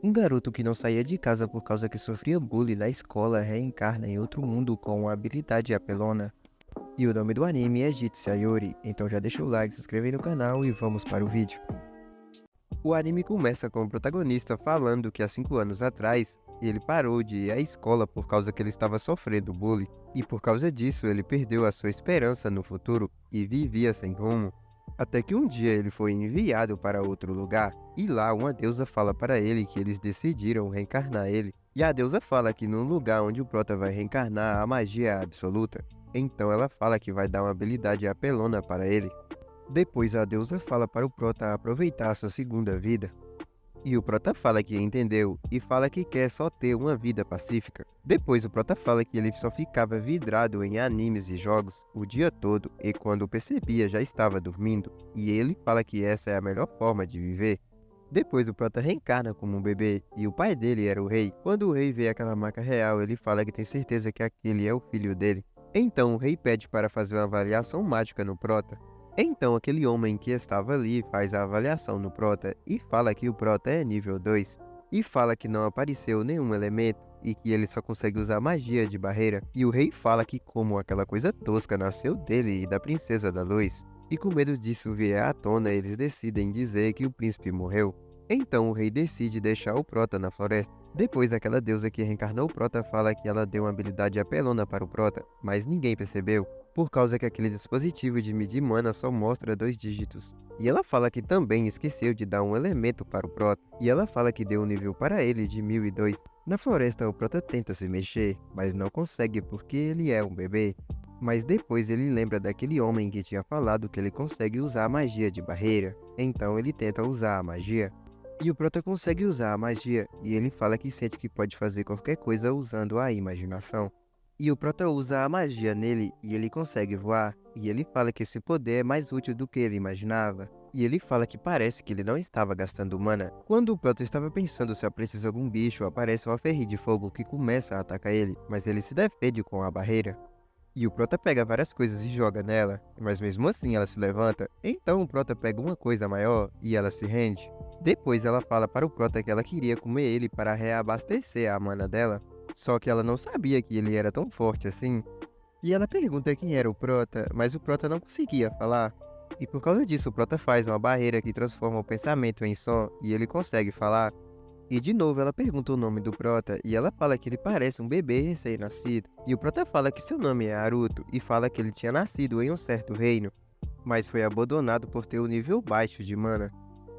Um garoto que não saía de casa por causa que sofria bullying na escola reencarna em outro mundo com uma habilidade apelona. E o nome do anime é Jitsu Ayori, então já deixa o like, se inscreve aí no canal e vamos para o vídeo. O anime começa com o protagonista falando que há 5 anos atrás, ele parou de ir à escola por causa que ele estava sofrendo bullying, e por causa disso ele perdeu a sua esperança no futuro e vivia sem rumo. Até que um dia ele foi enviado para outro lugar, e lá uma deusa fala para ele que eles decidiram reencarnar ele. E a deusa fala que no lugar onde o prota vai reencarnar a magia é absoluta. Então ela fala que vai dar uma habilidade apelona para ele. Depois a deusa fala para o prota aproveitar sua segunda vida. E o prota fala que entendeu e fala que quer só ter uma vida pacífica. Depois o prota fala que ele só ficava vidrado em animes e jogos o dia todo e quando percebia já estava dormindo. E ele fala que essa é a melhor forma de viver. Depois o prota reencarna como um bebê e o pai dele era o rei. Quando o rei vê aquela marca real, ele fala que tem certeza que aquele é o filho dele. Então o rei pede para fazer uma avaliação mágica no prota. Então aquele homem que estava ali faz a avaliação no prota e fala que o prota é nível 2. E fala que não apareceu nenhum elemento e que ele só consegue usar magia de barreira. E o rei fala que como aquela coisa tosca nasceu dele e da princesa da luz. E com medo disso vier à tona, eles decidem dizer que o príncipe morreu. Então o rei decide deixar o prota na floresta. Depois aquela deusa que reencarnou o prota fala que ela deu uma habilidade apelona para o prota, mas ninguém percebeu, por causa que aquele dispositivo de medir mana só mostra 2 dígitos. E ela fala que também esqueceu de dar um elemento para o prota, e ela fala que deu um nível para ele de 1002. Na floresta o prota tenta se mexer, mas não consegue porque ele é um bebê. Mas depois ele lembra daquele homem que tinha falado que ele consegue usar a magia de barreira, então ele tenta usar a magia. E o prota consegue usar a magia, e ele fala que sente que pode fazer qualquer coisa usando a imaginação. E o prota usa a magia nele e ele consegue voar, e ele fala que esse poder é mais útil do que ele imaginava. E ele fala que parece que ele não estava gastando mana. Quando o prota estava pensando se aparecesse algum bicho, aparece uma ferri de fogo que começa a atacar ele, mas ele se defende com a barreira. E o prota pega várias coisas e joga nela, mas mesmo assim ela se levanta. Então o prota pega uma coisa maior e ela se rende. Depois ela fala para o prota que ela queria comer ele para reabastecer a mana dela. Só que ela não sabia que ele era tão forte assim. E ela pergunta quem era o prota, mas o prota não conseguia falar. E por causa disso o prota faz uma barreira que transforma o pensamento em som e ele consegue falar. E de novo ela pergunta o nome do prota e ela fala que ele parece um bebê recém-nascido. E o prota fala que seu nome é Haruto e fala que ele tinha nascido em um certo reino, mas foi abandonado por ter um nível baixo de mana.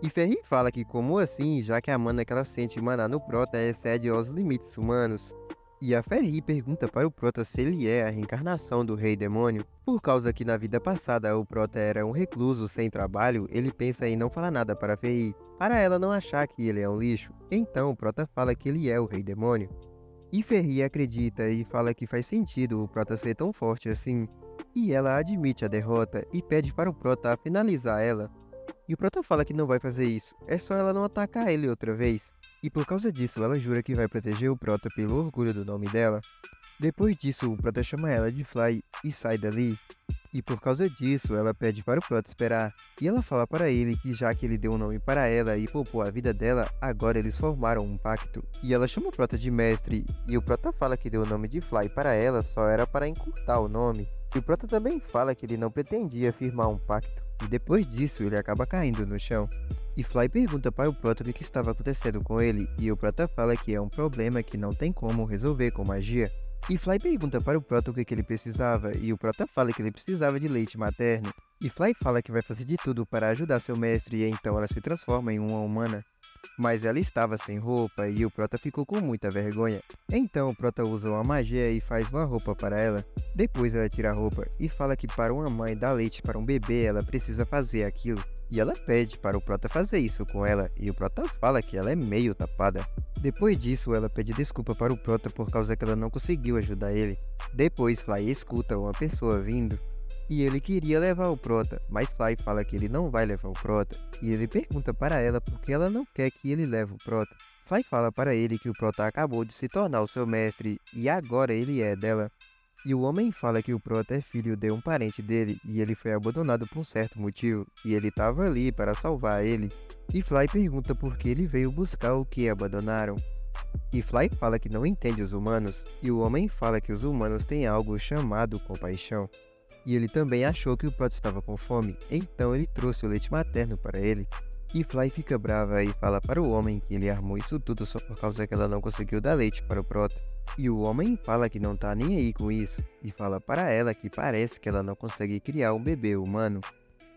E Ferri fala que como assim, já que a mana que ela sente emanar no prota excede aos limites humanos. E a Ferri pergunta para o prota se ele é a reencarnação do rei demônio. Por causa que na vida passada o prota era um recluso sem trabalho, ele pensa em não falar nada para Ferri, para ela não achar que ele é um lixo. Então o prota fala que ele é o rei demônio. E Ferri acredita e fala que faz sentido o prota ser tão forte assim. E ela admite a derrota e pede para o prota finalizar ela. E o prota fala que não vai fazer isso, é só ela não atacar ele outra vez. E por causa disso, ela jura que vai proteger o prota pelo orgulho do nome dela. Depois disso, o prota chama ela de Fly e sai dali. E por causa disso, ela pede para o prota esperar. E ela fala para ele que já que ele deu um nome para ela e poupou a vida dela, agora eles formaram um pacto. E ela chama o prota de mestre, e o prota fala que deu o nome de Fly para ela só era para encurtar o nome. E o prota também fala que ele não pretendia firmar um pacto. E depois disso, ele acaba caindo no chão. E Fly pergunta para o prota o que estava acontecendo com ele, e o prota fala que é um problema que não tem como resolver com magia. E Fly pergunta para o prota o que ele precisava, e o prota fala que ele precisava de leite materno. E Fly fala que vai fazer de tudo para ajudar seu mestre, e então ela se transforma em uma humana. Mas ela estava sem roupa e o prota ficou com muita vergonha. Então o prota usa uma magia e faz uma roupa para ela. Depois ela tira a roupa e fala que para uma mãe dar leite para um bebê ela precisa fazer aquilo. E ela pede para o prota fazer isso com ela e o prota fala que ela é meio tapada. Depois disso ela pede desculpa para o prota por causa que ela não conseguiu ajudar ele. Depois Fly escuta uma pessoa vindo. E ele queria levar o prota, mas Fly fala que ele não vai levar o prota, e ele pergunta para ela por que ela não quer que ele leve o prota. Fly fala para ele que o prota acabou de se tornar o seu mestre, e agora ele é dela. E o homem fala que o Prota é filho de um parente dele e ele foi abandonado por um certo motivo, e ele estava ali para salvar ele. E Fly pergunta por que ele veio buscar o que abandonaram. E Fly fala que não entende os humanos, e o homem fala que os humanos têm algo chamado compaixão. E ele também achou que o Prota estava com fome, então ele trouxe o leite materno para ele. E Fly fica brava e fala para o homem que ele armou isso tudo só por causa que ela não conseguiu dar leite para o Prota. E o homem fala que não tá nem aí com isso, e fala para ela que parece que ela não consegue criar um bebê humano.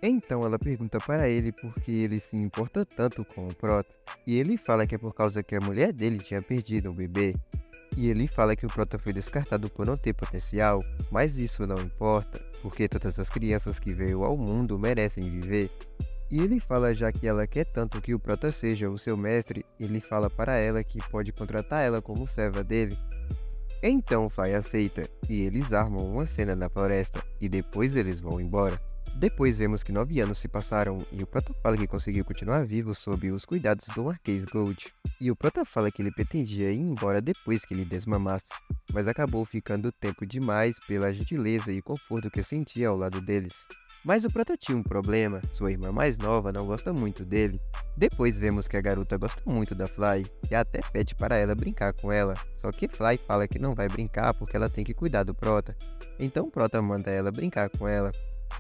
Então ela pergunta para ele por que ele se importa tanto com o Prota, e ele fala que é por causa que a mulher dele tinha perdido um bebê. E ele fala que o Prota foi descartado por não ter potencial, mas isso não importa, porque todas as crianças que veio ao mundo merecem viver. E ele fala já que ela quer tanto que o Prota seja o seu mestre, ele fala para ela que pode contratar ela como serva dele. Então Fly aceita, e eles armam uma cena na floresta, e depois eles vão embora. Depois vemos que 9 anos se passaram e o Prota fala que conseguiu continuar vivo sob os cuidados do Marquês Gold. E o Prota fala que ele pretendia ir embora depois que ele desmamasse, mas acabou ficando tempo demais pela gentileza e conforto que sentia ao lado deles. Mas o Prota tinha um problema, sua irmã mais nova não gosta muito dele. Depois vemos que a garota gosta muito da Fly e até pede para ela brincar com ela, só que Fly fala que não vai brincar porque ela tem que cuidar do Prota. Então Prota manda ela brincar com ela.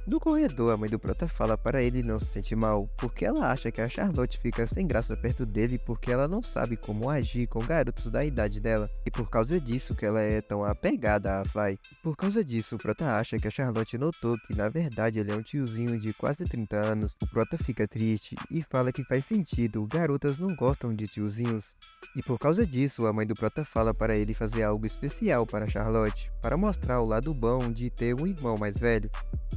No corredor, a mãe do Prota fala para ele não se sentir mal, porque ela acha que a Charlotte fica sem graça perto dele porque ela não sabe como agir com garotos da idade dela, e por causa disso que ela é tão apegada a Fly. Por causa disso, o Prota acha que a Charlotte notou que na verdade ele é um tiozinho de quase 30 anos. O Prota fica triste e fala que faz sentido, garotas não gostam de tiozinhos. E por causa disso, a mãe do Prota fala para ele fazer algo especial para Charlotte, para mostrar o lado bom de ter um irmão mais velho.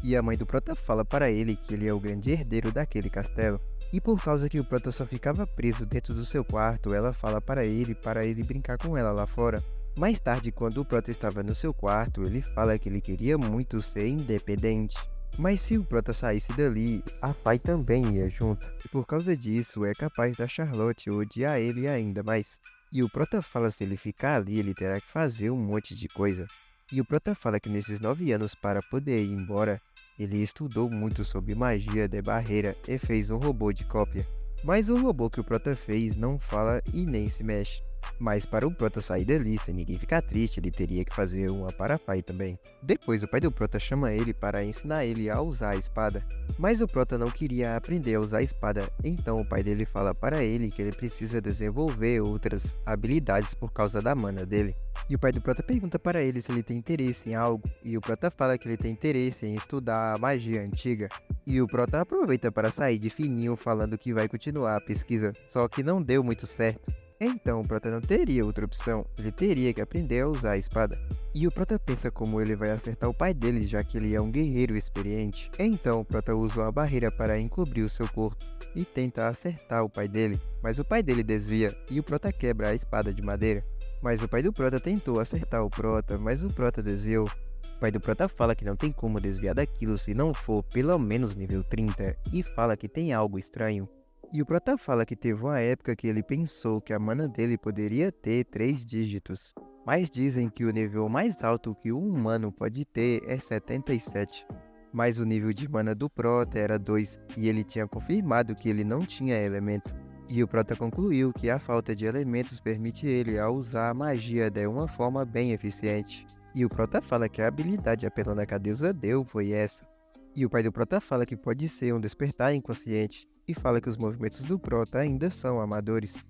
E a mãe do Prota fala para ele que ele é o grande herdeiro daquele castelo. E por causa que o Prota só ficava preso dentro do seu quarto, ela fala para ele brincar com ela lá fora. Mais tarde, quando o Prota estava no seu quarto, ele fala que ele queria muito ser independente. Mas se o Prota saísse dali, a Fly também ia junto. E por causa disso, é capaz da Charlotte odiar ele ainda mais. E o Prota fala se ele ficar ali, ele terá que fazer um monte de coisa. E o Prota fala que nesses 9 anos para poder ir embora, ele estudou muito sobre magia de barreira e fez um robô de cópia. Mas o robô que o Prota fez não fala e nem se mexe. Mas para o Prota sair dali sem ninguém ficar triste, ele teria que fazer uma para Fly também. Depois o pai do Prota chama ele para ensinar ele a usar a espada. Mas o Prota não queria aprender a usar a espada, então o pai dele fala para ele que ele precisa desenvolver outras habilidades por causa da mana dele. E o pai do Prota pergunta para ele se ele tem interesse em algo, e o Prota fala que ele tem interesse em estudar a magia antiga. E o Prota aproveita para sair de fininho falando que vai continuar a pesquisa, só que não deu muito certo. Então o Prota não teria outra opção, ele teria que aprender a usar a espada. E o Prota pensa como ele vai acertar o pai dele, já que ele é um guerreiro experiente. Então o Prota usa uma barreira para encobrir o seu corpo e tenta acertar o pai dele, mas o pai dele desvia e o Prota quebra a espada de madeira. Mas o pai do Prota tentou acertar o Prota, mas o Prota desviou. O pai do Prota fala que não tem como desviar daquilo se não for pelo menos nível 30 e fala que tem algo estranho. E o Prota fala que teve uma época que ele pensou que a mana dele poderia ter 3 dígitos. Mas dizem que o nível mais alto que um humano pode ter é 77. Mas o nível de mana do Prota era 2 e ele tinha confirmado que ele não tinha elemento. E o Prota concluiu que a falta de elementos permite ele a usar a magia de uma forma bem eficiente. E o Prota fala que a habilidade apelona que a deusa deu foi essa. E o pai do Prota fala que pode ser um despertar inconsciente, e fala que os movimentos do Prota ainda são amadores.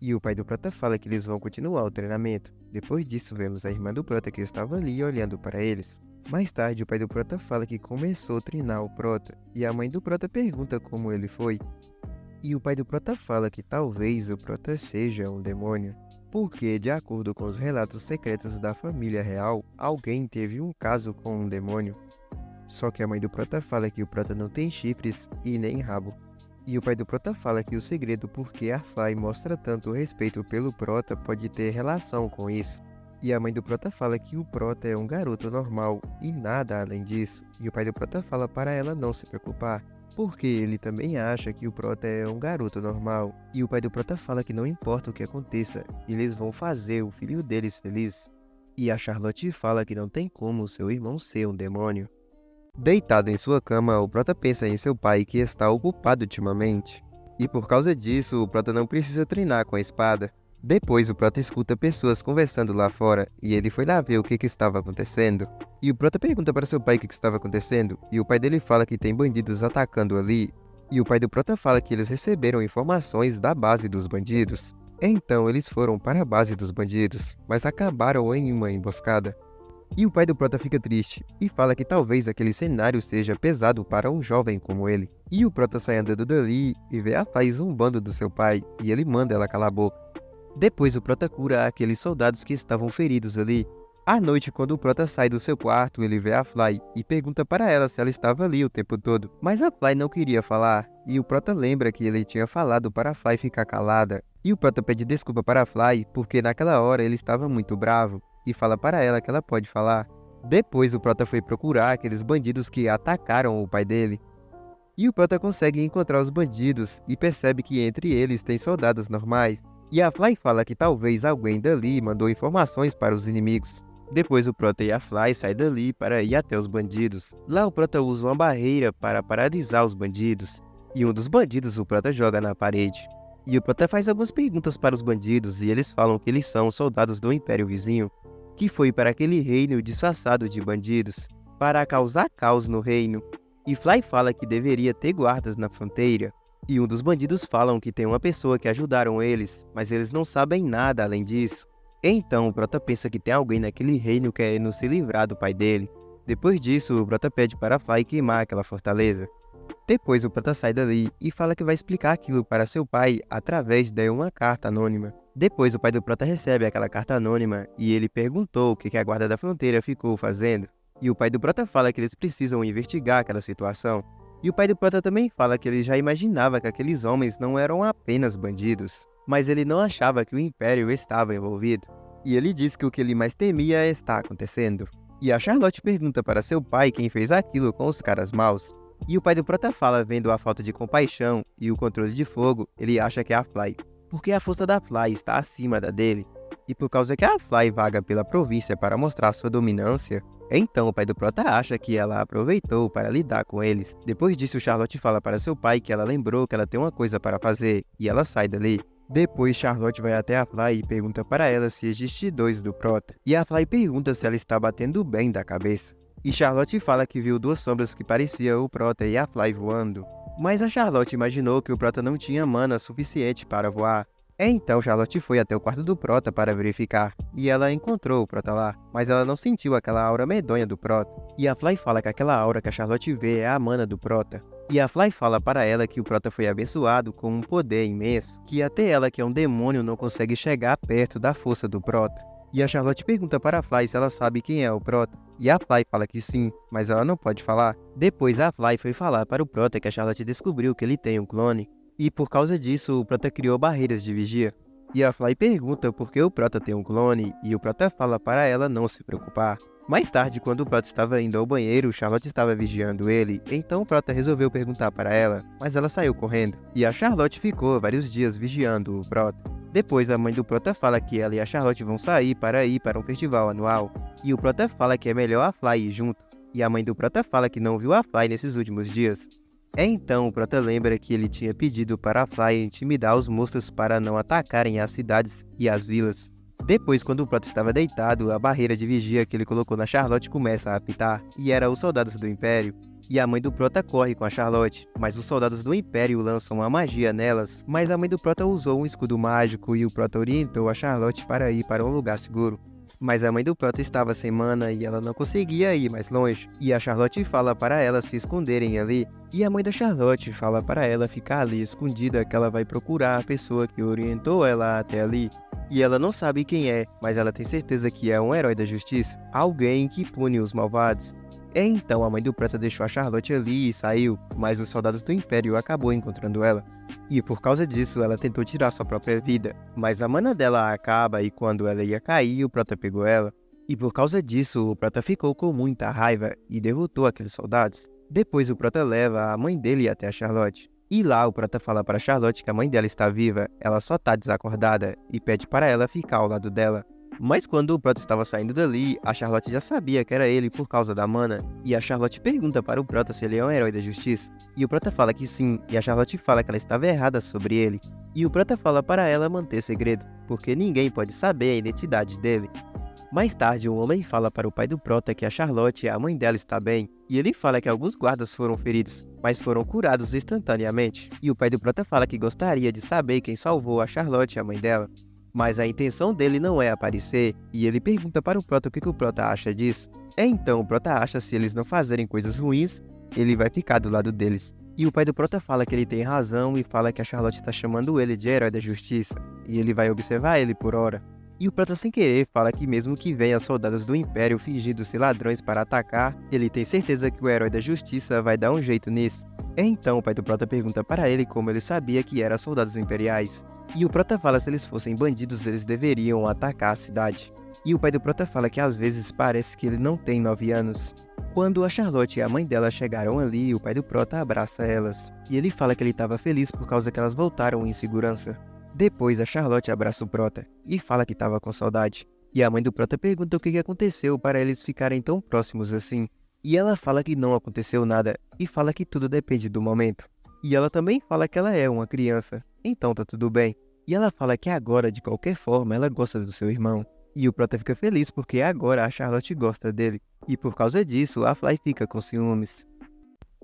E o pai do Prota fala que eles vão continuar o treinamento. Depois disso, vemos a irmã do Prota que estava ali olhando para eles. Mais tarde, o pai do Prota fala que começou a treinar o Prota, e a mãe do Prota pergunta como ele foi. E o pai do Prota fala que talvez o Prota seja um demônio, porque, de acordo com os relatos secretos da família real, alguém teve um caso com um demônio. Só que a mãe do Prota fala que o Prota não tem chifres e nem rabo. E o pai do Prota fala que o segredo por que a Fly mostra tanto respeito pelo Prota pode ter relação com isso. E a mãe do Prota fala que o Prota é um garoto normal e nada além disso. E o pai do Prota fala para ela não se preocupar, porque ele também acha que o Prota é um garoto normal. E o pai do Prota fala que não importa o que aconteça, eles vão fazer o filho deles feliz. E a Charlotte fala que não tem como seu irmão ser um demônio. Deitado em sua cama, o Prota pensa em seu pai que está ocupado ultimamente. E por causa disso, o Prota não precisa treinar com a espada. Depois, o Prota escuta pessoas conversando lá fora, e ele foi lá ver o que estava acontecendo. E o Prota pergunta para seu pai o que estava acontecendo, e o pai dele fala que tem bandidos atacando ali. E o pai do Prota fala que eles receberam informações da base dos bandidos. Então, eles foram para a base dos bandidos, mas acabaram em uma emboscada. E o pai do Prota fica triste, e fala que talvez aquele cenário seja pesado para um jovem como ele. E o Prota sai andando dali, e vê a Fly zombando do seu pai, e ele manda ela calar a boca. Depois o Prota cura aqueles soldados que estavam feridos ali. À noite, quando o Prota sai do seu quarto, ele vê a Fly e pergunta para ela se ela estava ali o tempo todo. Mas a Fly não queria falar, e o Prota lembra que ele tinha falado para a Fly ficar calada. E o Prota pede desculpa para a Fly, porque naquela hora ele estava muito bravo, e fala para ela que ela pode falar. Depois o Prota foi procurar aqueles bandidos que atacaram o pai dele. E o Prota consegue encontrar os bandidos, e percebe que entre eles tem soldados normais. E a Fly fala que talvez alguém dali mandou informações para os inimigos. Depois o Prota e a Fly saem dali para ir até os bandidos. Lá o Prota usa uma barreira para paralisar os bandidos. E um dos bandidos o Prota joga na parede. E o Prota faz algumas perguntas para os bandidos e eles falam que eles são soldados do Império Vizinho, que foi para aquele reino disfarçado de bandidos, para causar caos no reino. E Fly fala que deveria ter guardas na fronteira. E um dos bandidos falam que tem uma pessoa que ajudaram eles, mas eles não sabem nada além disso. Então o Prota pensa que tem alguém naquele reino querendo se livrar do pai dele. Depois disso, o Prota pede para Fly queimar aquela fortaleza. Depois o Prota sai dali e fala que vai explicar aquilo para seu pai através de uma carta anônima. Depois o pai do Prota recebe aquela carta anônima e ele perguntou o que a guarda da fronteira ficou fazendo. E o pai do Prota fala que eles precisam investigar aquela situação. E o pai do Prota também fala que ele já imaginava que aqueles homens não eram apenas bandidos, mas ele não achava que o Império estava envolvido. E ele diz que o que ele mais temia está acontecendo. E a Charlotte pergunta para seu pai quem fez aquilo com os caras maus. E o pai do Prota fala, vendo a falta de compaixão e o controle de fogo, ele acha que é a Fly, porque a força da Fly está acima da dele. E por causa que a Fly vaga pela província para mostrar sua dominância, então o pai do Prota acha que ela aproveitou para lidar com eles. Depois disso, Charlotte fala para seu pai que ela lembrou que ela tem uma coisa para fazer, e ela sai dali. Depois, Charlotte vai até a Fly e pergunta para ela se existe dois do Prota. E a Fly pergunta se ela está batendo bem da cabeça. E Charlotte fala que viu duas sombras que pareciam o Prota e a Fly voando. Mas a Charlotte imaginou que o Prota não tinha mana suficiente para voar. Então Charlotte foi até o quarto do Prota para verificar, e ela encontrou o Prota lá, mas ela não sentiu aquela aura medonha do Prota. E a Fly fala que aquela aura que a Charlotte vê é a mana do Prota. E a Fly fala para ela que o Prota foi abençoado com um poder imenso, que até ela, que é um demônio, não consegue chegar perto da força do Prota. E a Charlotte pergunta para a Fly se ela sabe quem é o Prota. E a Fly fala que sim, mas ela não pode falar. Depois a Fly foi falar para o Prota que a Charlotte descobriu que ele tem um clone. E por causa disso, o Prota criou barreiras de vigia. E a Fly pergunta por que o Prota tem um clone, e o Prota fala para ela não se preocupar. Mais tarde, quando o Prota estava indo ao banheiro, Charlotte estava vigiando ele, então o Prota resolveu perguntar para ela, mas ela saiu correndo. E a Charlotte ficou vários dias vigiando o Prota. Depois, a mãe do Prota fala que ela e a Charlotte vão sair para ir para um festival anual. E o Prota fala que é melhor a Fly ir junto. E a mãe do Prota fala que não viu a Fly nesses últimos dias. Então o Prota lembra que ele tinha pedido para a Fly intimidar os monstros para não atacarem as cidades e as vilas. Depois, quando o Prota estava deitado, a barreira de vigia que ele colocou na Charlotte começa a apitar, e era os soldados do Império. E a mãe do Prota corre com a Charlotte, mas os soldados do Império lançam uma magia nelas, mas a mãe do Prota usou um escudo mágico e o Prota orientou a Charlotte para ir para um lugar seguro. Mas a mãe do Prota estava sem mana e ela não conseguia ir mais longe, e a Charlotte fala para elas se esconderem ali, e a mãe da Charlotte fala para ela ficar ali escondida que ela vai procurar a pessoa que orientou ela até ali. E ela não sabe quem é, mas ela tem certeza que é um herói da justiça, alguém que pune os malvados. Então a mãe do Prota deixou a Charlotte ali e saiu, mas os soldados do Império acabou encontrando ela. E por causa disso ela tentou tirar sua própria vida, mas a mana dela acaba e quando ela ia cair o Prota pegou ela. E por causa disso o Prota ficou com muita raiva e derrotou aqueles soldados. Depois o Prota leva a mãe dele até a Charlotte. E lá o Prota fala para Charlotte que a mãe dela está viva, ela só tá desacordada e pede para ela ficar ao lado dela. Mas quando o Prota estava saindo dali, a Charlotte já sabia que era ele por causa da mana. E a Charlotte pergunta para o Prota se ele é um herói da justiça. E o Prota fala que sim, e a Charlotte fala que ela estava errada sobre ele. E o Prota fala para ela manter segredo, porque ninguém pode saber a identidade dele. Mais tarde, um homem fala para o pai do Prota que a Charlotte, a mãe dela, está bem, e ele fala que alguns guardas foram feridos, mas foram curados instantaneamente. E o pai do Prota fala que gostaria de saber quem salvou a Charlotte, a mãe dela. Mas a intenção dele não é aparecer, e ele pergunta para o Prota o que o Prota acha disso. Então o Prota acha que se eles não fazerem coisas ruins, ele vai ficar do lado deles. E o pai do Prota fala que ele tem razão e fala que a Charlotte está chamando ele de herói da justiça, e ele vai observar ele por hora. E o Prota sem querer fala que mesmo que venham soldados do Império fingindo ser ladrões para atacar, ele tem certeza que o herói da justiça vai dar um jeito nisso. Então o pai do Prota pergunta para ele como ele sabia que eram soldados imperiais. E o Prota fala que se eles fossem bandidos eles deveriam atacar a cidade. E o pai do Prota fala que às vezes parece que ele não tem 9 anos. Quando a Charlotte e a mãe dela chegaram ali, o pai do Prota abraça elas. E ele fala que ele estava feliz por causa que elas voltaram em segurança. Depois a Charlotte abraça o Prota e fala que estava com saudade. E a mãe do Prota pergunta o que aconteceu para eles ficarem tão próximos assim. E ela fala que não aconteceu nada e fala que tudo depende do momento. E ela também fala que ela é uma criança, então tá tudo bem. E ela fala que agora, de qualquer forma, ela gosta do seu irmão. E o Prota fica feliz porque agora a Charlotte gosta dele. E por causa disso, a Fly fica com ciúmes.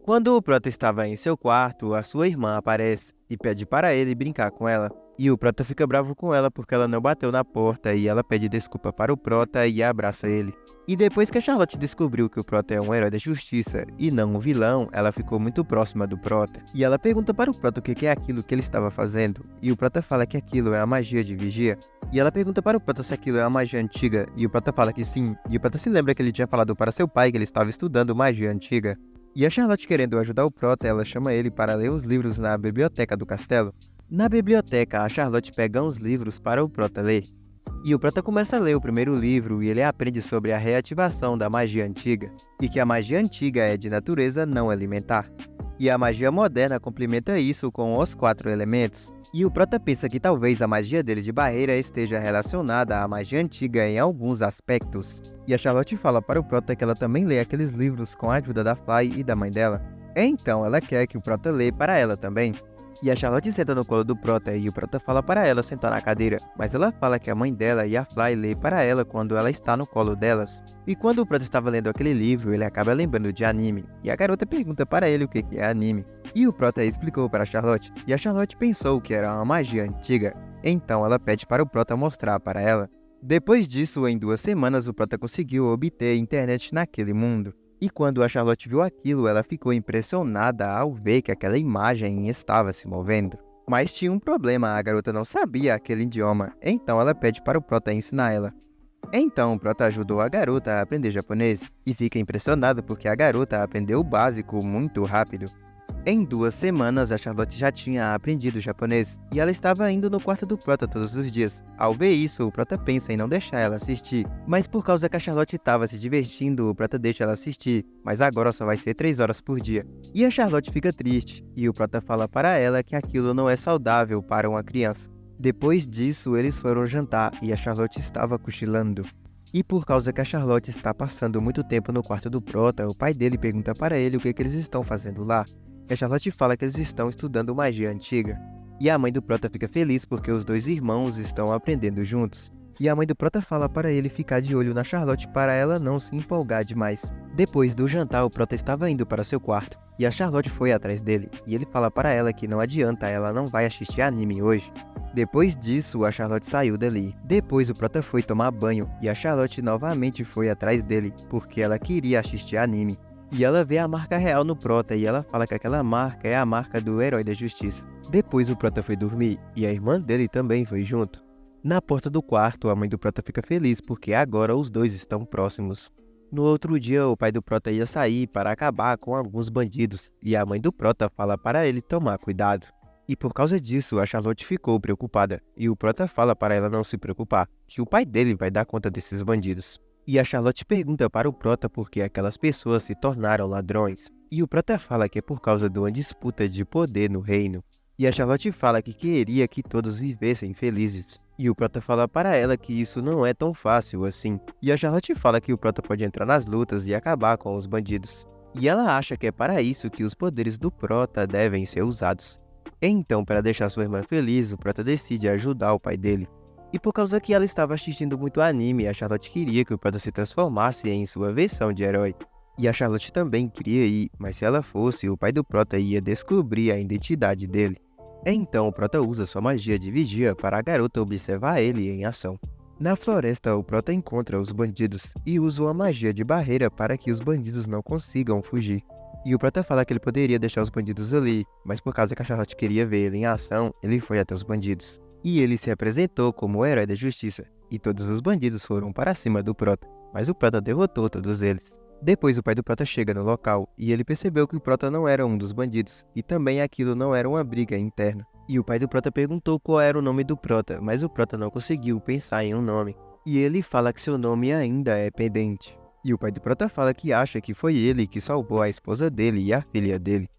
Quando o Prota estava em seu quarto, a sua irmã aparece e pede para ele brincar com ela. E o Prota fica bravo com ela porque ela não bateu na porta e ela pede desculpa para o Prota e abraça ele. E depois que a Charlotte descobriu que o Prota é um herói da justiça e não um vilão, ela ficou muito próxima do Prota. E ela pergunta para o Prota o que é aquilo que ele estava fazendo. E o Prota fala que aquilo é a magia de vigia. E ela pergunta para o Prota se aquilo é uma magia antiga. E o Prota fala que sim. E o Prota se lembra que ele tinha falado para seu pai que ele estava estudando magia antiga. E a Charlotte, querendo ajudar o Prota, ela chama ele para ler os livros na biblioteca do castelo. Na biblioteca, a Charlotte pega uns livros para o Prota ler. E o Prota começa a ler o primeiro livro e ele aprende sobre a reativação da magia antiga, e que a magia antiga é de natureza não elementar. E a magia moderna complementa isso com os 4 elementos. E o Prota pensa que talvez a magia dele de barreira esteja relacionada à magia antiga em alguns aspectos. E a Charlotte fala para o Prota que ela também lê aqueles livros com a ajuda da Fly e da mãe dela. Então ela quer que o Prota lê para ela também. E a Charlotte senta no colo do Prota e o Prota fala para ela sentar na cadeira, mas ela fala que a mãe dela e a Fly lê para ela quando ela está no colo delas. E quando o Prota estava lendo aquele livro, ele acaba lembrando de anime, e a garota pergunta para ele o que é anime. E o Prota explicou para a Charlotte, e a Charlotte pensou que era uma magia antiga, então ela pede para o Prota mostrar para ela. Depois disso, em 2 semanas, o Prota conseguiu obter internet naquele mundo. E quando a Charlotte viu aquilo, ela ficou impressionada ao ver que aquela imagem estava se movendo. Mas tinha um problema, a garota não sabia aquele idioma, então ela pede para o Prota ensinar ela. Então o Prota ajudou a garota a aprender japonês, e fica impressionado porque a garota aprendeu o básico muito rápido. Em 2 semanas, a Charlotte já tinha aprendido japonês, e ela estava indo no quarto do Prota todos os dias. Ao ver isso, o Prota pensa em não deixar ela assistir, mas por causa que a Charlotte estava se divertindo, o Prota deixa ela assistir, mas agora só vai ser 3 horas por dia. E a Charlotte fica triste, e o Prota fala para ela que aquilo não é saudável para uma criança. Depois disso, eles foram jantar, e a Charlotte estava cochilando. E por causa que a Charlotte está passando muito tempo no quarto do Prota, o pai dele pergunta para ele o que eles estão fazendo lá. E a Charlotte fala que eles estão estudando magia antiga. E a mãe do Prota fica feliz porque os 2 irmãos estão aprendendo juntos. E a mãe do Prota fala para ele ficar de olho na Charlotte para ela não se empolgar demais. Depois do jantar, o Prota estava indo para seu quarto. E a Charlotte foi atrás dele. E ele fala para ela que não adianta, ela não vai assistir anime hoje. Depois disso, a Charlotte saiu dali. Depois o Prota foi tomar banho. E a Charlotte novamente foi atrás dele, porque ela queria assistir anime. E ela vê a marca real no Prota e ela fala que aquela marca é a marca do herói da justiça. Depois o Prota foi dormir e a irmã dele também foi junto. Na porta do quarto, a mãe do Prota fica feliz porque agora os 2 estão próximos. No outro dia, o pai do Prota ia sair para acabar com alguns bandidos e a mãe do Prota fala para ele tomar cuidado. E por causa disso, a Charlotte ficou preocupada e o Prota fala para ela não se preocupar, que o pai dele vai dar conta desses bandidos. E a Charlotte pergunta para o Prota por que aquelas pessoas se tornaram ladrões. E o Prota fala que é por causa de uma disputa de poder no reino. E a Charlotte fala que queria que todos vivessem felizes. E o Prota fala para ela que isso não é tão fácil assim. E a Charlotte fala que o Prota pode entrar nas lutas e acabar com os bandidos. E ela acha que é para isso que os poderes do Prota devem ser usados. Então, para deixar sua irmã feliz, o Prota decide ajudar o pai dele. E por causa que ela estava assistindo muito anime, a Charlotte queria que o Prota se transformasse em sua versão de herói. E a Charlotte também queria ir, mas se ela fosse, o pai do Prota ia descobrir a identidade dele. Então o Prota usa sua magia de vigia para a garota observar ele em ação. Na floresta, o Prota encontra os bandidos e usa uma magia de barreira para que os bandidos não consigam fugir. E o Prota fala que ele poderia deixar os bandidos ali, mas por causa que a Charlotte queria ver ele em ação, ele foi até os bandidos. E ele se apresentou como o herói da justiça, e todos os bandidos foram para cima do Prota, mas o Prota derrotou todos eles. Depois o pai do Prota chega no local, e ele percebeu que o Prota não era um dos bandidos, e também aquilo não era uma briga interna. E o pai do Prota perguntou qual era o nome do Prota, mas o Prota não conseguiu pensar em um nome. E ele fala que seu nome ainda é pendente. E o pai do Prota fala que acha que foi ele que salvou a esposa dele e a filha dele.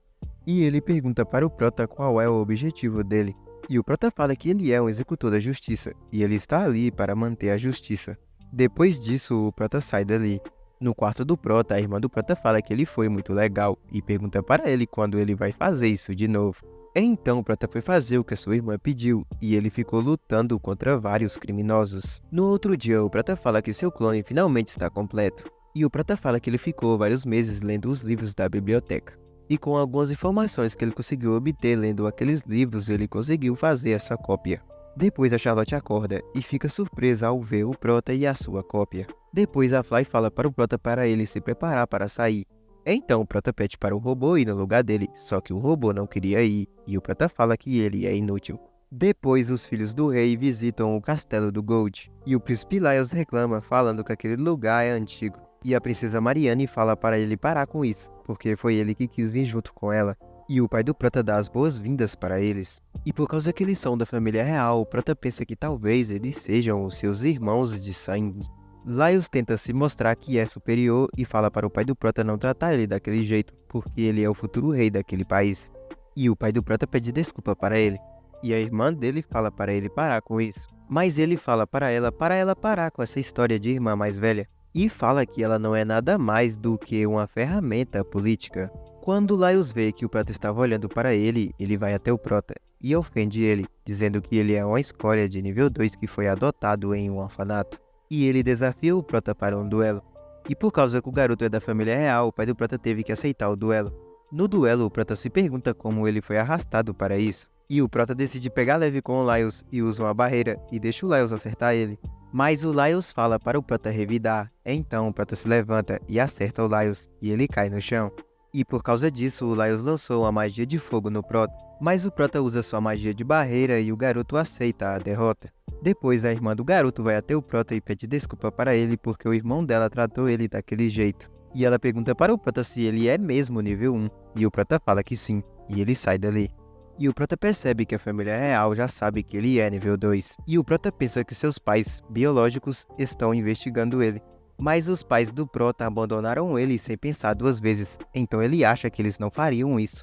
E ele pergunta para o Prota qual é o objetivo dele. E o Prota fala que ele é um executor da justiça, e ele está ali para manter a justiça. Depois disso, o Prota sai dali. No quarto do Prota, a irmã do Prota fala que ele foi muito legal, e pergunta para ele quando ele vai fazer isso de novo. Então o Prota foi fazer o que a sua irmã pediu, e ele ficou lutando contra vários criminosos. No outro dia, o Prota fala que seu clone finalmente está completo. E o Prota fala que ele ficou vários meses lendo os livros da biblioteca. E com algumas informações que ele conseguiu obter lendo aqueles livros, ele conseguiu fazer essa cópia. Depois a Charlotte acorda e fica surpresa ao ver o Prota e a sua cópia. Depois a Fly fala para o Prota para ele se preparar para sair. Então o Prota pede para o robô ir no lugar dele, só que o robô não queria ir, e o Prota fala que ele é inútil. Depois os filhos do rei visitam o castelo do Gold, e o príncipe Laios reclama falando que aquele lugar é antigo. E a princesa Marianne fala para ele parar com isso, porque foi ele que quis vir junto com ela. E o pai do Prota dá as boas-vindas para eles. E por causa que eles são da família real, o Prota pensa que talvez eles sejam os seus irmãos de sangue. Laios tenta se mostrar que é superior e fala para o pai do Prota não tratar ele daquele jeito, porque ele é o futuro rei daquele país. E o pai do Prota pede desculpa para ele. E a irmã dele fala para ele parar com isso. Mas ele fala para ela parar com essa história de irmã mais velha. E fala que ela não é nada mais do que uma ferramenta política. Quando Laios vê que o Prota estava olhando para ele, ele vai até o Prota e ofende ele, dizendo que ele é uma escória de nível 2 que foi adotado em um orfanato. E ele desafia o Prota para um duelo. E por causa que o garoto é da família real, o pai do Prota teve que aceitar o duelo. No duelo, o Prota se pergunta como ele foi arrastado para isso. E o Prota decide pegar leve com o Laios e usa uma barreira e deixa o Laios acertar ele. Mas o Laios fala para o Prota revidar, então o Prota se levanta e acerta o Laios, e ele cai no chão. E por causa disso, o Laios lançou uma magia de fogo no Prota, mas o Prota usa sua magia de barreira e o garoto aceita a derrota. Depois, a irmã do garoto vai até o Prota e pede desculpa para ele porque o irmão dela tratou ele daquele jeito. E ela pergunta para o Prota se ele é mesmo nível 1, e o Prota fala que sim, e ele sai dali. E o Prota percebe que a família real já sabe que ele é nível 2. E o Prota pensa que seus pais biológicos estão investigando ele. Mas os pais do Prota abandonaram ele sem pensar duas vezes, então ele acha que eles não fariam isso.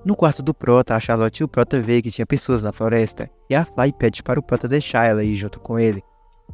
No quarto do Prota, a Charlotte e o Prota vê que tinha pessoas na floresta, e a Fly pede para o Prota deixar ela ir junto com ele.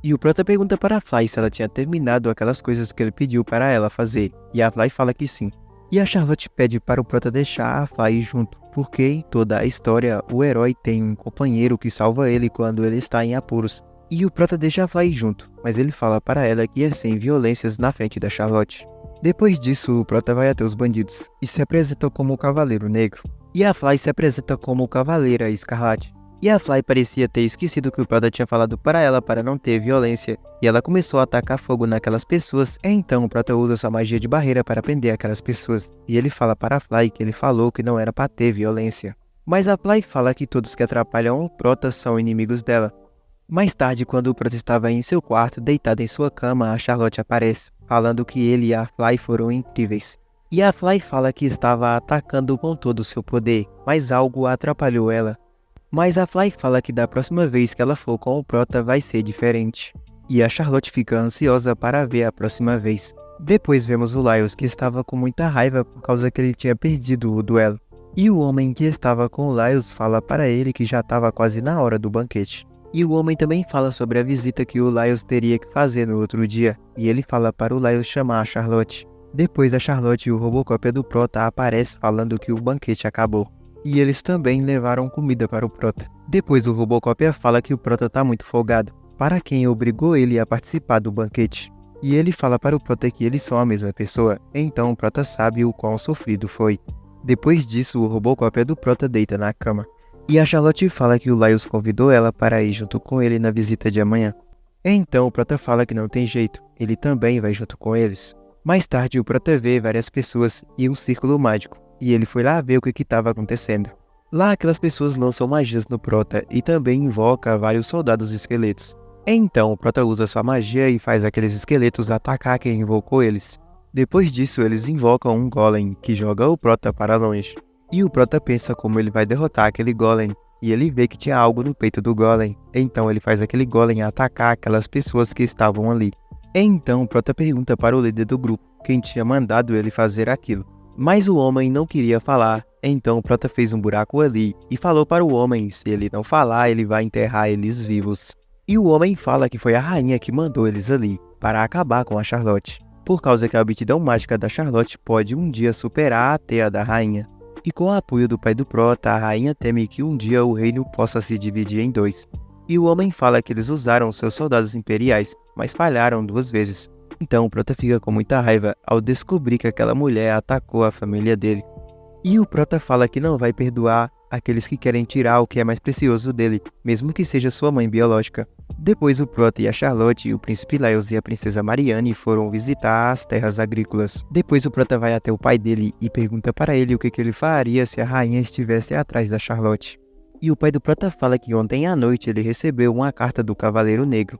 E o Prota pergunta para a Fly se ela tinha terminado aquelas coisas que ele pediu para ela fazer, e a Fly fala que sim. E a Charlotte pede para o Prota deixar a Fly ir junto, porque em toda a história o herói tem um companheiro que salva ele quando ele está em apuros. E o Prota deixa a Fly ir junto, mas ele fala para ela que é sem violências na frente da Charlotte. Depois disso, o Prota vai até os bandidos e se apresenta como o Cavaleiro Negro. E a Fly se apresenta como Cavaleira Escarlate. E a Fly parecia ter esquecido que o Prota tinha falado para ela para não ter violência, e ela começou a atacar fogo naquelas pessoas. Então o Prota usa sua magia de barreira para prender aquelas pessoas, e ele fala para a Fly que ele falou que não era para ter violência. Mas a Fly fala que todos que atrapalham o Prota são inimigos dela. Mais tarde, quando o Prota estava em seu quarto, deitado em sua cama, a Charlotte aparece, falando que ele e a Fly foram incríveis. E a Fly fala que estava atacando com todo o seu poder, mas algo atrapalhou ela. Mas a Fly fala que da próxima vez que ela for com o Prota vai ser diferente. E a Charlotte fica ansiosa para ver a próxima vez. Depois vemos o Laios, que estava com muita raiva por causa que ele tinha perdido o duelo. E o homem que estava com o Laios fala para ele que já estava quase na hora do banquete. E o homem também fala sobre a visita que o Laios teria que fazer no outro dia, e ele fala para o Laios chamar a Charlotte. Depois a Charlotte e o Robocópia do Prota aparecem falando que o banquete acabou. E eles também levaram comida para o Prota. Depois o Robocópia fala que o Prota tá muito folgado, para quem obrigou ele a participar do banquete. E ele fala para o Prota que eles são a mesma pessoa, então o Prota sabe o quão sofrido foi. Depois disso, o Robocópia do Prota deita na cama. E a Charlotte fala que o Laios convidou ela para ir junto com ele na visita de amanhã. Então o Prota fala que não tem jeito, ele também vai junto com eles. Mais tarde o Prota vê várias pessoas e um círculo mágico, e ele foi lá ver o que estava acontecendo. Lá aquelas pessoas lançam magias no Prota e também invoca vários soldados esqueletos. Então o Prota usa sua magia e faz aqueles esqueletos atacar quem invocou eles. Depois disso eles invocam um golem que joga o Prota para longe. E o Prota pensa como ele vai derrotar aquele golem, e ele vê que tinha algo no peito do golem, então ele faz aquele golem atacar aquelas pessoas que estavam ali. Então o Prota pergunta para o líder do grupo quem tinha mandado ele fazer aquilo. Mas o homem não queria falar, então o Prota fez um buraco ali e falou para o homem se ele não falar ele vai enterrar eles vivos. E o homem fala que foi a rainha que mandou eles ali, para acabar com a Charlotte, por causa que a aptidão mágica da Charlotte pode um dia superar até a da rainha. E com o apoio do pai do Prota, a rainha teme que um dia o reino possa se dividir em dois. E o homem fala que eles usaram seus soldados imperiais, mas falharam 2 vezes. Então o Prota fica com muita raiva ao descobrir que aquela mulher atacou a família dele. E o Prota fala que não vai perdoar aqueles que querem tirar o que é mais precioso dele, mesmo que seja sua mãe biológica. Depois o Prota e a Charlotte e o príncipe Laios e a princesa Marianne foram visitar as terras agrícolas. Depois o Prota vai até o pai dele e pergunta para ele o que ele faria se a rainha estivesse atrás da Charlotte. E o pai do Prota fala que ontem à noite ele recebeu uma carta do Cavaleiro Negro.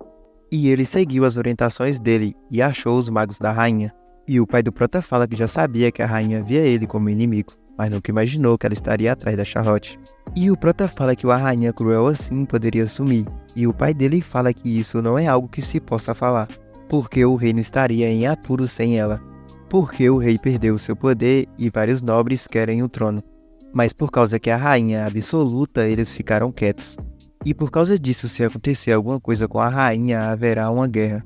E ele seguiu as orientações dele e achou os magos da rainha. E o pai do Prota fala que já sabia que a rainha via ele como inimigo, mas nunca imaginou que ela estaria atrás da Charlotte. E o Prota fala que uma rainha cruel assim poderia sumir, e o pai dele fala que isso não é algo que se possa falar, porque o reino estaria em apuros sem ela, porque o rei perdeu seu poder e vários nobres querem o trono. Mas por causa que a rainha é absoluta, eles ficaram quietos. E por causa disso, se acontecer alguma coisa com a rainha, haverá uma guerra.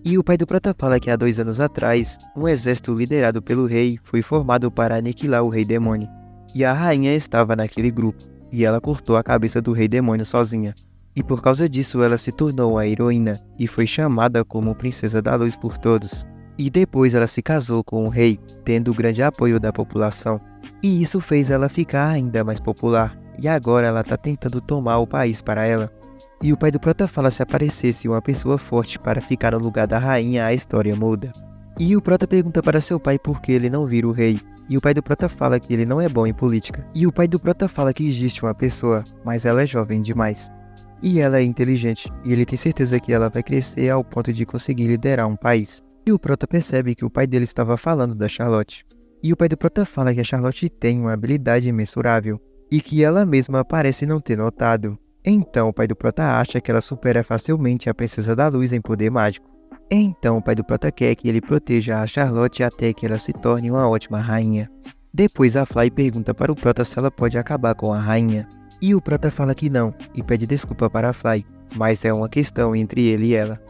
E o pai do Prota fala que há 2 anos atrás, um exército liderado pelo rei foi formado para aniquilar o rei demônio. E a rainha estava naquele grupo, e ela cortou a cabeça do rei demônio sozinha. E por causa disso ela se tornou a heroína, e foi chamada como Princesa da Luz por todos. E depois ela se casou com o rei, tendo o grande apoio da população. E isso fez ela ficar ainda mais popular, e agora ela está tentando tomar o país para ela. E o pai do Prota fala se aparecesse uma pessoa forte para ficar no lugar da rainha, a história muda. E o Prota pergunta para seu pai por que ele não vira o rei. E o pai do Prota fala que ele não é bom em política. E o pai do Prota fala que existe uma pessoa, mas ela é jovem demais. E ela é inteligente, e ele tem certeza que ela vai crescer ao ponto de conseguir liderar um país. E o Prota percebe que o pai dele estava falando da Charlotte. E o pai do Prota fala que a Charlotte tem uma habilidade imensurável, e que ela mesma parece não ter notado. Então o pai do Prota acha que ela supera facilmente a Princesa da Luz em poder mágico. Então o pai do Prota quer que ele proteja a Charlotte até que ela se torne uma ótima rainha. Depois a Fly pergunta para o Prota se ela pode acabar com a rainha. E o Prota fala que não, e pede desculpa para a Fly, mas é uma questão entre ele e ela.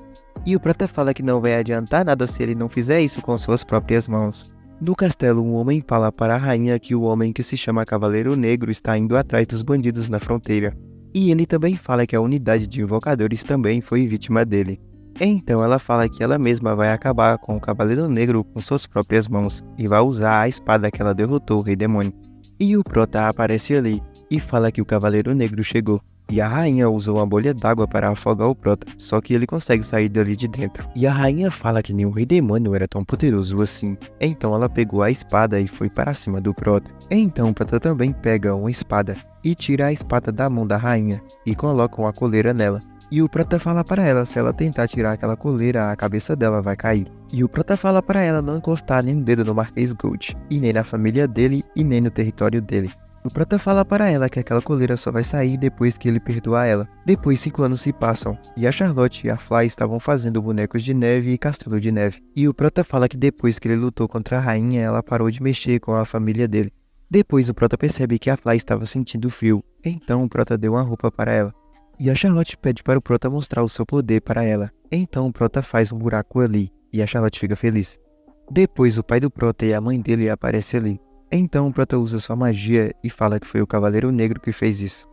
E o Prota fala que não vai adiantar nada se ele não fizer isso com suas próprias mãos. No castelo, um homem fala para a rainha que o homem que se chama Cavaleiro Negro está indo atrás dos bandidos na fronteira. E ele também fala que a unidade de invocadores também foi vítima dele. Então ela fala que ela mesma vai acabar com o Cavaleiro Negro com suas próprias mãos e vai usar a espada que ela derrotou o Rei Demônio. E o Prota aparece ali e fala que o Cavaleiro Negro chegou. E a rainha usou uma bolha d'água para afogar o Prota, só que ele consegue sair dali de dentro. E a rainha fala que nem o Rei Demônio era tão poderoso assim. Então ela pegou a espada e foi para cima do Prota. Então o Prota também pega uma espada e tira a espada da mão da rainha e coloca uma coleira nela. E o Prota fala para ela se ela tentar tirar aquela coleira, a cabeça dela vai cair. E o Prota fala para ela não encostar nem o dedo no Marquês Gold, e nem na família dele e nem no território dele. O Prota fala para ela que aquela coleira só vai sair depois que ele perdoar ela. Depois 5 anos se passam, e a Charlotte e a Fly estavam fazendo bonecos de neve e castelo de neve. E o Prota fala que depois que ele lutou contra a rainha, ela parou de mexer com a família dele. Depois o Prota percebe que a Fly estava sentindo frio, então o Prota deu uma roupa para ela. E a Charlotte pede para o Prota mostrar o seu poder para ela, então o Prota faz um buraco ali, e a Charlotte fica feliz. Depois o pai do Prota e a mãe dele aparecem ali, então o Prota usa sua magia e fala que foi o Cavaleiro Negro que fez isso.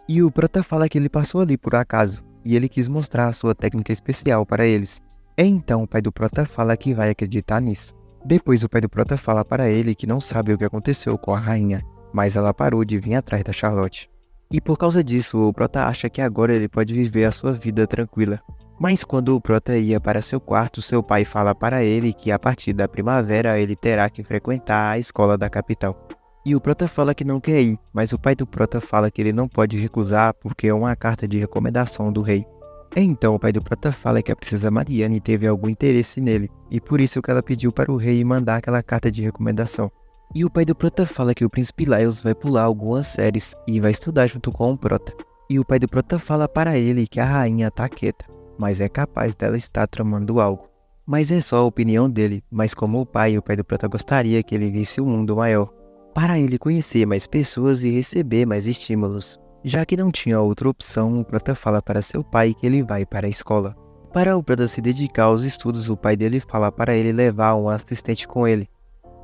E o Prota fala que ele passou ali por acaso, e ele quis mostrar a sua técnica especial para eles. Então o pai do Prota fala que vai acreditar nisso. Depois o pai do Prota fala para ele que não sabe o que aconteceu com a rainha, mas ela parou de vir atrás da Charlotte. E por causa disso, o Prota acha que agora ele pode viver a sua vida tranquila. Mas quando o Prota ia para seu quarto, seu pai fala para ele que a partir da primavera ele terá que frequentar a escola da capital. E o Prota fala que não quer ir, mas o pai do Prota fala que ele não pode recusar porque é uma carta de recomendação do rei. Então o pai do Prota fala que a princesa Marianne teve algum interesse nele, e por isso que ela pediu para o rei mandar aquela carta de recomendação. E o pai do Prota fala que o príncipe Laios vai pular algumas séries e vai estudar junto com o Prota. E o pai do Prota fala para ele que a rainha tá quieta, mas é capaz dela estar tramando algo. Mas é só a opinião dele, mas como o pai do Prota gostaria que ele visse um mundo maior, para ele conhecer mais pessoas e receber mais estímulos. Já que não tinha outra opção, o Prota fala para seu pai que ele vai para a escola. Para o Prota se dedicar aos estudos, o pai dele fala para ele levar um assistente com ele.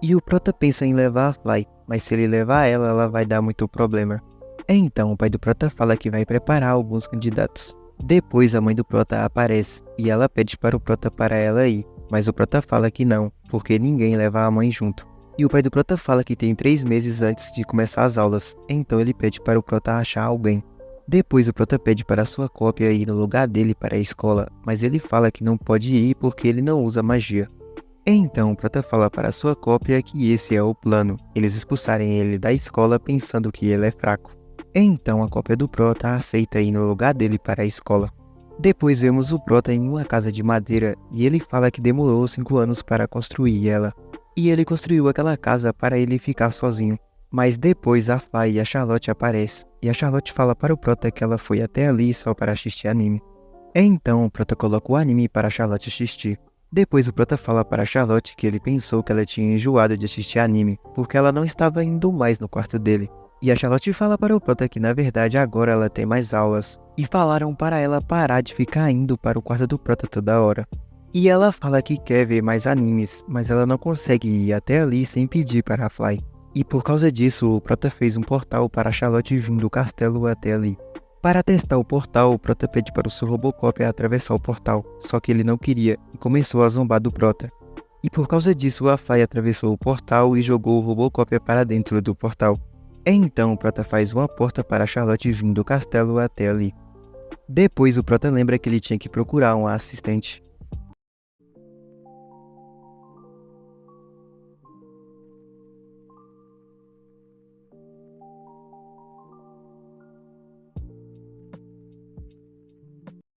E o Prota pensa em levar a Fly, mas se ele levar ela vai dar muito problema. Então o pai do Prota fala que vai preparar alguns candidatos. Depois a mãe do Prota aparece e ela pede para o Prota para ela ir, mas o Prota fala que não, porque ninguém leva a mãe junto. E o pai do Prota fala que tem 3 meses antes de começar as aulas, então ele pede para o Prota achar alguém. Depois o Prota pede para sua cópia ir no lugar dele para a escola, mas ele fala que não pode ir porque ele não usa magia. Então o Prota fala para sua cópia que esse é o plano, eles expulsarem ele da escola pensando que ele é fraco. Então a cópia do Prota aceita ir no lugar dele para a escola. Depois vemos o Prota em uma casa de madeira e ele fala que demorou 5 anos para construir ela. E ele construiu aquela casa para ele ficar sozinho. Mas depois a Fly e a Charlotte aparecem, e a Charlotte fala para o Prota que ela foi até ali só para assistir anime. Então o Prota coloca o anime para a Charlotte assistir. Depois o Prota fala para a Charlotte que ele pensou que ela tinha enjoado de assistir anime, porque ela não estava indo mais no quarto dele. E a Charlotte fala para o Prota que na verdade agora ela tem mais aulas, e falaram para ela parar de ficar indo para o quarto do Prota toda hora. E ela fala que quer ver mais animes, mas ela não consegue ir até ali sem pedir para a Fly. E por causa disso, o Prota fez um portal para a Charlotte vir do castelo até ali. Para testar o portal, o Prota pede para o seu Robocop atravessar o portal, só que ele não queria e começou a zombar do Prota. E por causa disso, a Fly atravessou o portal e jogou o Robocop para dentro do portal. Então o Prota faz uma porta para a Charlotte vir do castelo até ali. Depois o Prota lembra que ele tinha que procurar um assistente.